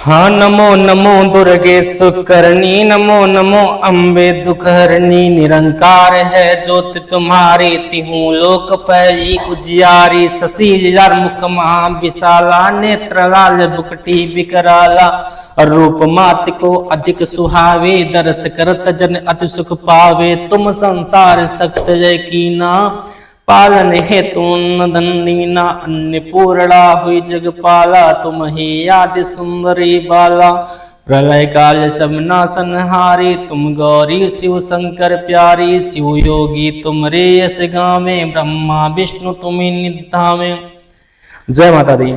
हाँ नमो नमो दुर्गे सुकरणी, नमो नमो अम्बे दुखहरणी। निरंकार है ज्योत तुम्हारी, तिहु लोक पैई उजियारी। शशि लीलार मुख महा विशाला, नेत्र लाल बुकटी विकराला। रूप मात को अधिक सुहावे, दरस करत जन अति सुख पावे। तुम संसार सख्त जय कीना, पालन हेतु नदनीना। अन्नपूर्णा हुई जगपाला, तुम ही आदि सुंदरी बाला। प्रलय काल सब नासनहारी, तुम गौरी शिव शंकर प्यारी। शिव योगी तुम रे यस गावे, ब्रह्मा विष्णु तुम्हें निधावे। जय माता दी।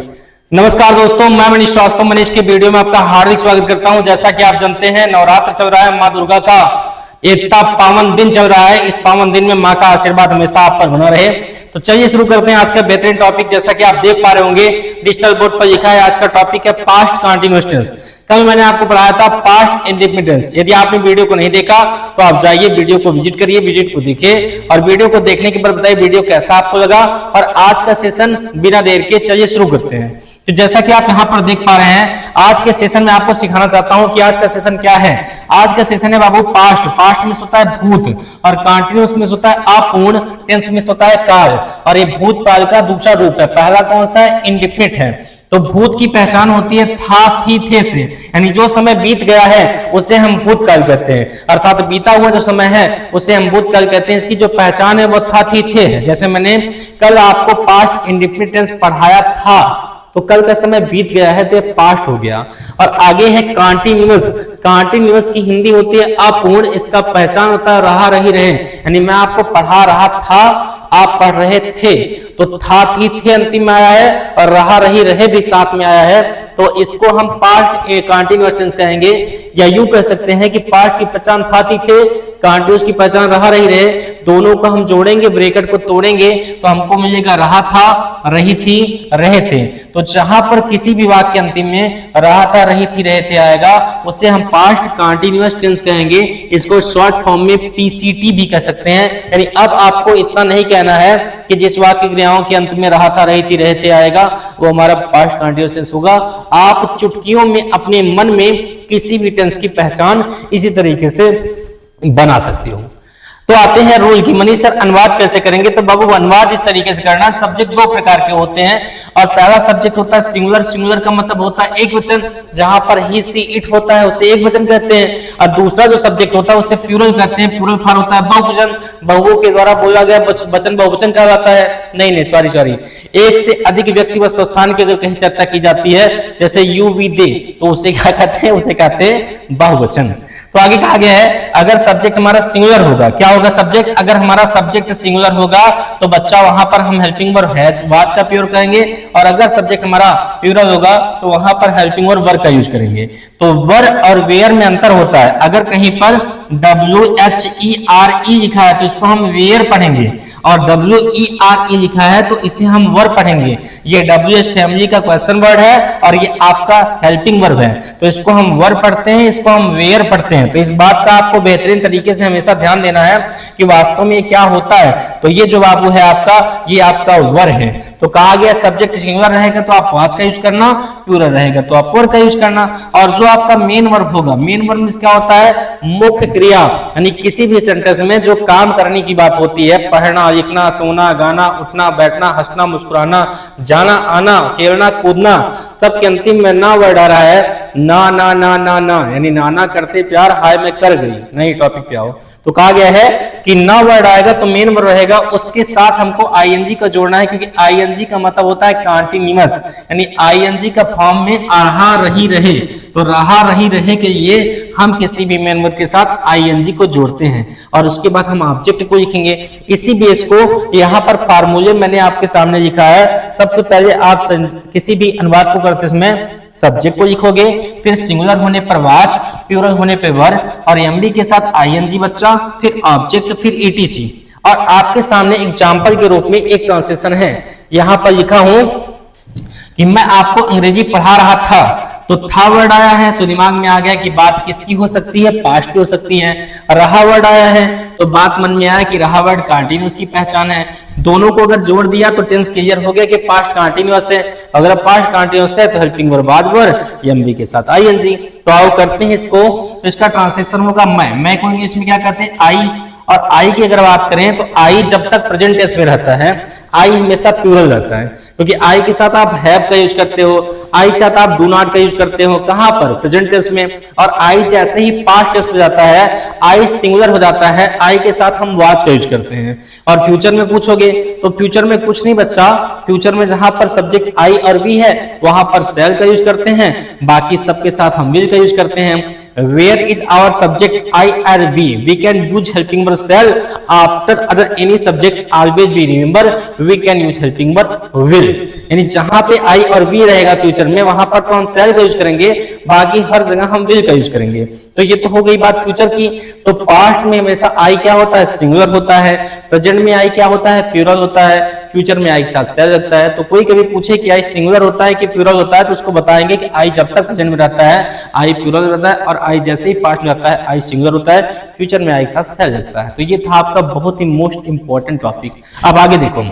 नमस्कार दोस्तों, मैं मनीष श्रीवास्तव मनीष के वीडियो में आपका हार्दिक स्वागत करता हूं। जैसा कि आप जानते हैं, नवरात्र चल रहा है, माँ दुर्गा का इतना पावन दिन चल रहा है। इस पावन दिन में माँ का आशीर्वाद हमेशा आप पर बना रहे। तो चलिए शुरू करते हैं आज का बेहतरीन टॉपिक। जैसा कि आप देख पा रहे होंगे, डिजिटल बोर्ड पर लिखा है, आज का टॉपिक है पास्ट कंटिन्यूअस टेंस। कल मैंने आपको पढ़ाया था पास्ट इंडेफिनिट टेंस। यदि आपने वीडियो को नहीं देखा तो आप जाइए, वीडियो को विजिट करिए, वीडियो को देखिए और वीडियो को देखने के बाद बताइए वीडियो कैसा आपको लगा। और आज का सेशन बिना देर के चलिए शुरू करते हैं। तो जैसा कि आप यहाँ पर देख पा रहे हैं, आज के सेशन में आपको सिखाना चाहता हूं कि आज का सेशन क्या है। आज का सेशन है बाबू पास्ट। पास्ट में होता है भूत और कंटिन्यूअस में होता है अपूर्ण, टेंस में होता है काल। और ये भूत काल का दूसरा रूप है। पहला कौन सा है? इंडेफिनिट है। तो भूत की पहचान होती है था थी थे से, यानी जो समय बीत गया है उसे हम भूतकाल कहते हैं। अर्थात बीता हुआ जो समय है उसे हम भूतकाल कहते हैं। इसकी जो पहचान है वो था थी थे है। जैसे मैंने कल आपको पास्ट इंडेफिनिट टेंस पढ़ाया था, तो कल का समय बीत गया है तो ये पास्ट हो गया। और आगे है कंटिन्यूअस। कंटिन्यूअस की हिंदी होती है अपूर्ण। इसका पहचान होता है रहा रही रहे, यानी मैं आपको पढ़ा रहा था, आप पढ़ रहे थे, तो था थी थे अंतिम में आया है और रहा रही रहे भी साथ में आया है। तो इसको हम पास्ट कंटिन्यूअस टेंस कहेंगे, या यूं कह सकते हैं कि पास्ट की पहचान था थी थे, कंटिन्यूअस की पहचान रहा रही रहे। दोनों को हम जोड़ेंगे, ब्रैकेट को तोड़ेंगे तो हमको मिलेगा रहा था, रही थी, रहे थे। तो जहां पर किसी भी वाक्य अंतिम में रहा था, रही थी, रहे थे आएगा, उसे हम पास्ट कंटिन्यूअस टेंस कहेंगे। इसको शॉर्ट फॉर्म में पीसीटी भी कह सकते हैं। यानी अब आपको इतना नहीं कहना है कि जिस वाक्य क्रियाओं के अंत में रहा था, रही थी, रहे थे आएगा वो हमारा पास्ट कंटिन्यूअस टेंस होगा। आप चुटकियों में अपने मन में किसी भी टेंस की पहचान इसी तरीके से बना सकते हो। तो आते हैं रूल की। मनीष सर अनुवाद कैसे करेंगे? तो बाबू अनुवाद इस तरीके से करना। सब्जेक्ट दो प्रकार के होते हैं और पहला सब्जेक्ट होता है सिंगुलर। सिंगुलर का मतलब होता है एक वचन, जहां पर ही सी इट होता है उसे एक वचन कहते हैं। और दूसरा जो सब्जेक्ट होता है उसे प्लूरल कहते हैं। प्लूरल फॉर्म होता है बहुवचन। बहुओं के द्वारा बोला गया वचन बहुवचन कहा जाता है। नहीं सॉरी, एक से अधिक व्यक्ति व स्थान की अगर कहीं चर्चा की जाती है, जैसे यू वी दे, तो उसे क्या कहते हैं? उसे कहते हैं बहुवचन। तो आगे कहा गया है, अगर सब्जेक्ट हमारा सिंगुलर होगा, क्या होगा सब्जेक्ट? अगर हमारा सब्जेक्ट सिंगुलर होगा तो बच्चा वहां पर हम हेल्पिंग वर्ब हैज वाज का प्रयोग करेंगे। और अगर सब्जेक्ट हमारा प्लूरल होगा तो वहां पर हेल्पिंग वर्ब वर का यूज करेंगे। तो वर और वेयर में अंतर होता है। अगर कहीं पर WHERE लिखा है तो इसको हम वेयर पढ़ेंगे, और WERE लिखा है तो इसे हम वर्ब पढ़ेंगे। ये WH फैमिली का क्वेश्चन वर्ड है और ये आपका हेल्पिंग वर्ब है, तो इसको हम वर्ब पढ़ते हैं, इसको हम वेयर पढ़ते हैं। तो इस बात का आपको बेहतरीन तरीके से हमेशा ध्यान देना है कि वास्तव में ये क्या होता है। तो ये जो बाबू है आपका, ये आपका वर्ब है। तो कहा गया सब्जेक्ट सिंगुलर रहेगा तो आप वाज का यूज करना, प्लूरल रहेगा तो आप वर का यूज करना। और जो आपका मेन वर्ब होगा, मेन वर्ब में क्या होता है? मुख्य क्रिया, यानी किसी भी सेंटेंस में जो काम करने की बात होती है, पढ़ना, लिखना, सोना, गाना, उठना, बैठना, हंसना, मुस्कुराना, जाना, आना, खेलना, कूदना, सबके अंतिम में ना वर्ड आ रहा है। ना ना ना ना ना, यानी नाना करते प्यार, हाय मैं कर गई। नई टॉपिक पे आओ। तो कहा गया है कि ना वर्ड आएगा तो मेन वर्ड रहेगा, उसके साथ हमको आईएनजी का जोड़ना है, क्योंकि आईएनजी का मतलब होता है कंटीन्यूअस, यानी आईएनजी का फॉर्म में रहा रही रहे। तो रहा रही रहे के लिए हम किसी भी मेन वर्ड के साथ आईएनजी को जोड़ते हैं और उसके बाद हम ऑब्जेक्ट को लिखेंगे। इसी बेस को यहाँ पर फार्मूले मैंने आपके सामने लिखा है। सबसे पहले आप किसी भी अनुवाद को करते समय सब्जेक्ट को लिखोगे, फिर सिंगुलर होने पर वाज, प्लूरल होने पर वर्ब और एमबी के साथ आईएनजी बच्चा, फिर ऑब्जेक्ट, फिर ईटीसी। और आपके सामने एग्जाम्पल के रूप में एक ट्रांसलेशन है। यहाँ पर लिखा हूं कि मैं आपको अंग्रेजी पढ़ा रहा था, तो था वर्ड आया है तो दिमाग में आ गया कि बात किसकी हो सकती है? पास्ट की हो सकती है। रहा वर्ड आया है तो बात मन में आया कि रहा वर्ड कंटीन्यूअस की पहचान है। दोनों को अगर जोड़ दिया तो टेंस क्लियर हो गया कि पास्ट कंटीन्यूअस है। अगर पास्ट कंटीन्यूअस है तो हेल्पिंग वर्ब बाद वर्ब एमवी के साथ आईएनजी। तो आओ करते हैं इसको। तो इसका ट्रांसलेशन होगा मैं को इंग्लिश में क्या कहते हैं? आई। और आई की अगर बात करें तो आई जब तक प्रेजेंट टेंस में रहता है आई हमेशा प्लूरल रहता है, क्योंकि आई के साथ आप हैव का यूज करते हो, आई के साथ आप डू नॉट का यूज करते हो, कहां पर? प्रेजेंट टेंस में। और आई जैसे ही पास्ट टेंस में जाता है आई सिंगुलर हो जाता है, आई के साथ हम वाज का यूज करते हैं। और फ्यूचर में पूछोगे तो फ्यूचर में कुछ नहीं बच्चा, फ्यूचर में जहां पर सब्जेक्ट आई और वी है वहां पर शैल का यूज करते हैं, बाकी सबके साथ हम विल का यूज करते हैं। Where is our subject I or we? We can use helping verb shall after other any subject. Always be remember we can use helping verb will. यानी जहां पे I और we रहेगा फ्यूचर में वहां पर तो हम shall का यूज करेंगे, बाकी हर जगह हम will का यूज करेंगे। तो ये तो हो गई बात फ्यूचर की। तो पास्ट में हमेशा I क्या होता है? सिंगुलर होता है। प्रेजेंट में I क्या होता है? प्लूरल होता है। फ्यूचर में आई के साथ शैल लगता है। तो कोई कभी पूछे कि आई सिंगुलर होता है कि प्लूरल होता है तो उसको बताएंगे कि आई जब तक प्रेजेंट में रहता है आई प्लूरल रहता है, और आई जैसे ही पास्ट में रहता है आई सिंगुलर होता है, फ्यूचर में आई के साथ शैल लगता है। तो ये था आपका बहुत ही मोस्ट इंपॉर्टेंट टॉपिक। अब आगे देखो,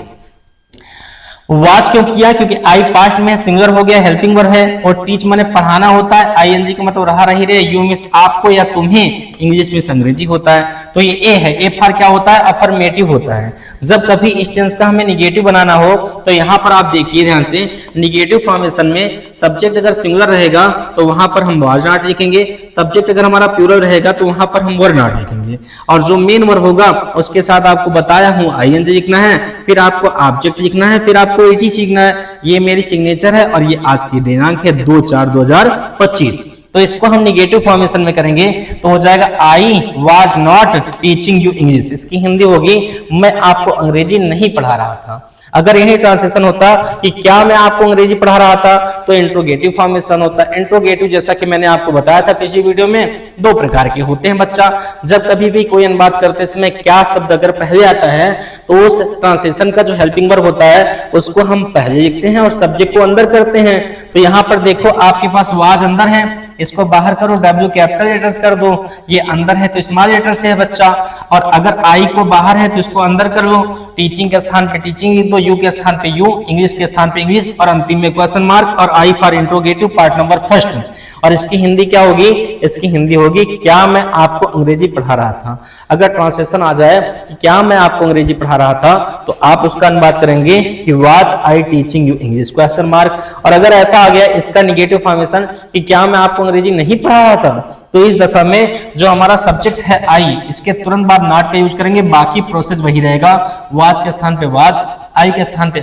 वाच क्यों किया? क्योंकि आई पास्ट में सिंगुलर हो गया, हेल्पिंग वर्ब है, और टीच माने पढ़ाना होता है, आईएनजी का मतलब रहा रही रहे, यू मींस आपको या तुम्हें, इंग्लिश में अंग्रेजी होता है। तो ये ए है, ए फॉर क्या होता है? अफर्मेटिव होता है। जब कभी इस टेंस का हमें निगेटिव बनाना हो तो यहाँ पर आप देखिए ध्यान से, निगेटिव फॉर्मेशन में सब्जेक्ट अगर सिंगुलर रहेगा तो वहां पर हम वाज नॉट लिखेंगे, सब्जेक्ट अगर हमारा प्लूरल रहेगा तो वहां पर हम वर नॉट लिखेंगे, और जो मेन वर्ब होगा उसके साथ आपको बताया हूं आईएनजी लिखना है, फिर आपको ऑब्जेक्ट लिखना है, फिर आपको ईटी सीखना है। ये मेरी सिग्नेचर है और ये आज की दिनांक है 2/4/2025। तो इसको हम निगेटिव फॉर्मेशन में करेंगे तो हो जाएगा I was not teaching you English. इसकी हिंदी होगी मैं आपको अंग्रेजी नहीं पढ़ा रहा था। अगर यही ट्रांसलेशन होता कि क्या मैं आपको अंग्रेजी पढ़ा रहा था तो इंट्रोगेटिव फॉर्मेशन होता। इंट्रोगेटिव जैसा कि मैंने आपको बताया था पिछली वीडियो में, दो प्रकार के होते हैं बच्चा। जब कभी भी कोई अनुवाद करते समय क्या शब्द अगर पहले आता है तो उस ट्रांसलेशन का जो हेल्पिंग वर्ब होता है उसको हम पहले लिखते हैं और सब्जेक्ट को अंदर करते हैं। तो यहाँ पर देखो आपके पास वाज अंदर है, इसको बाहर करो, डब्ल्यू कैपिटल लेटर्स कर दो, ये अंदर है तो स्मॉल लेटर से है बच्चा, और अगर आई को बाहर है तो इसको अंदर कर लो, टीचिंग के स्थान पे टीचिंग लिख दो, यू के स्थान पे यू, इंग्लिश के स्थान पे इंग्लिश, और अंतिम में क्वेश्चन मार्क, और I for interrogative part number first. और इसकी हिंदी क्या होगी? इसकी हिंदी होगी क्या मैं आपको अंग्रेजी पढ़ा रहा था। अगर ट्रांसलेशन आ जाए कि क्या मैं आपको अंग्रेजी पढ़ा रहा था तो आप उसका अनुवाद करेंगे कि was I teaching you English question mark. और अगर ऐसा आ गया इसका निगेटिव फॉर्मेशन कि क्या मैं आपको अंग्रेजी नहीं पढ़ा रहा था, तो इस दशा में जो हमारा सब्जेक्ट है आई, इसके तुरंत बाद नॉट का यूज करेंगे, बाकी प्रोसेस वही रहेगा। वाज के स्थान पे वाज, आई के स्थान पे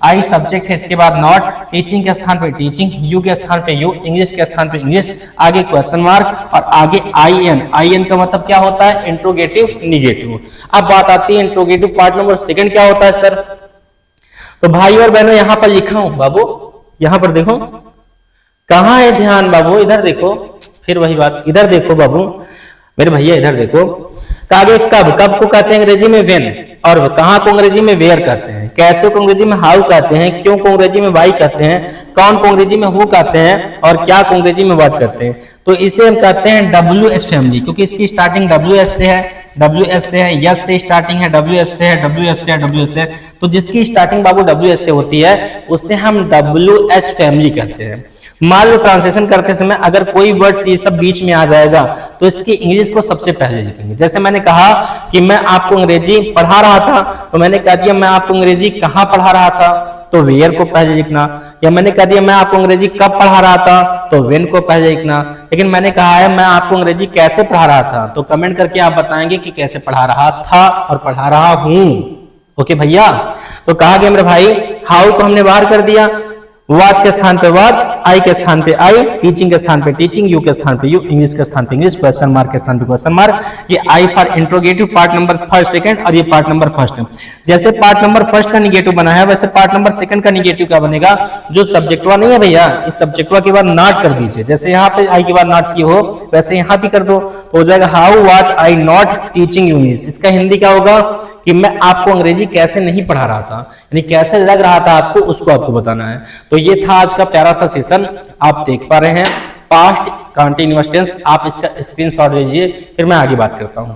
आई सब्जेक्ट है, इसके बाद नॉट, टीचिंग के स्थान पे टीचिंग, यू के स्थान पे यू, इंग्लिश के स्थान पे इंग्लिश, आगे क्वेश्चन मार्क और आगे आई एन का मतलब क्या होता है? Interrogative negative. अब बात आती है इंट्रोगेटिव पार्ट नंबर सेकंड क्या होता है सर? तो भाई और बहनों यहां पर लिखा हूं बाबू, यहां पर देखो कहां है ध्यान बाबू, इधर देखो, फिर वही बात, इधर देखो बाबू मेरे भैया, इधर देखो। आगे कब को कहते हैं अंग्रेजी में व्हेन, और कहां को अंग्रेजी में वेयर कहते हैं, कैसे को अंग्रेजी में हाउ कहते हैं, क्यों को अंग्रेजी में वाई कहते हैं, कौन को अंग्रेजी में हु कहते हैं, और क्या को अंग्रेजी में व्हाट कहते हैं। तो इसे हम कहते हैं WS फैमिली, क्योंकि इसकी स्टार्टिंग WS से है, WS से है, यस से स्टार्टिंग है, WS से है, WS से है, WS से। तो जिसकी स्टार्टिंग बाबू WS से होती है उससे हम WH फैमिली कहते हैं। मान लो ट्रांसलेशन करते समय अगर कोई वर्ड्स ये सब बीच में आ जाएगा तो इसकी इंग्लिश को सबसे पहले लिखेंगे। जैसे मैंने कहा कि मैं आपको अंग्रेजी पढ़ा रहा था तो मैंने कह दिया मैं आपको अंग्रेजी कहाँ पढ़ा रहा था, तो वेयर को पहले लिखना। या मैंने कह दिया मैं आपको अंग्रेजी कब पढ़ा रहा था, तो व्हेन को पहले लिखना। लेकिन मैंने कहा है मैं आपको अंग्रेजी कैसे पढ़ा रहा था, तो कमेंट करके आप बताएंगे कि कैसे पढ़ा रहा था और पढ़ा रहा हूं। ओके भैया, तो कहा गया मेरे भाई हाउ को हमने बाहर कर दिया, वाज के स्थान पे वाज, आई के स्थान पे आई, टीचिंग के स्थान पे टीचिंग, यू के स्थान पे यू, इंग्लिश के स्थान पे इंग्लिश, क्वेश्चन मार्क के स्थान पे क्वेश्चन मार्क। ये I for interrogative part number first second, और ये पार्ट नंबर फर्स्ट। जैसे पार्ट नंबर फर्स्ट का निगेटिव बना है वैसे पार्ट नंबर सेकंड का निगेटिव क्या बनेगा? जो सब्जेक्टवा नहीं है भैया, इस सब्जेक्टवा के बाद नॉट कर दीजिए। जैसे यहाँ पे आई के बाद नॉट की हो वैसे यहाँ भी कर दो, तो हो जाएगा how was I not teaching you English. इसका हिंदी क्या होगा कि मैं आपको अंग्रेजी कैसे नहीं पढ़ा रहा था, यानी कैसे लग रहा था आपको, उसको आपको बताना है। तो ये था आज का प्यारा सा सेशन, आप देख पा रहे हैं पास्ट कंटीन्यूअस टेंस। आप इसका स्क्रीनशॉट लीजिए, फिर मैं आगे बात करता हूं।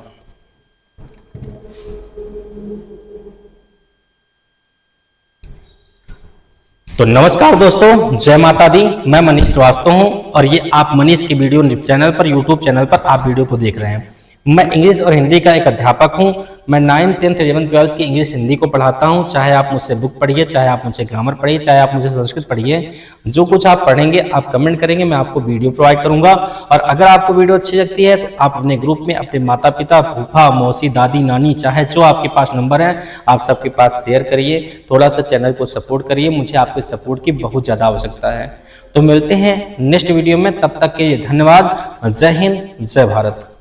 तो नमस्कार दोस्तों, जय माता दी। मैं मनीष श्रीवास्तव हूं और ये आप मनीष की वीडियो चैनल पर, यूट्यूब चैनल पर आप वीडियो को देख रहे हैं। मैं इंग्लिश और हिंदी का एक अध्यापक हूं। मैं 9th, 10th, 11th, 12th की इंग्लिश हिंदी को पढ़ाता हूं। चाहे आप मुझसे बुक पढ़िए, चाहे आप मुझसे ग्रामर पढ़िए, चाहे आप मुझसे संस्कृत पढ़िए, जो कुछ आप पढ़ेंगे आप कमेंट करेंगे, मैं आपको वीडियो प्रोवाइड करूंगा। और अगर आपको वीडियो अच्छी लगती है तो आप अपने ग्रुप में अपने माता पिता, फूफा, मौसी, दादी, नानी, चाहे जो आपके पास नंबर है आप सबके पास शेयर करिए। थोड़ा सा चैनल को सपोर्ट करिए, मुझे आपके सपोर्ट की बहुत ज़्यादा आवश्यकता है। तो मिलते हैं नेक्स्ट वीडियो में, तब तक के लिए धन्यवाद। जय हिंद, जय भारत।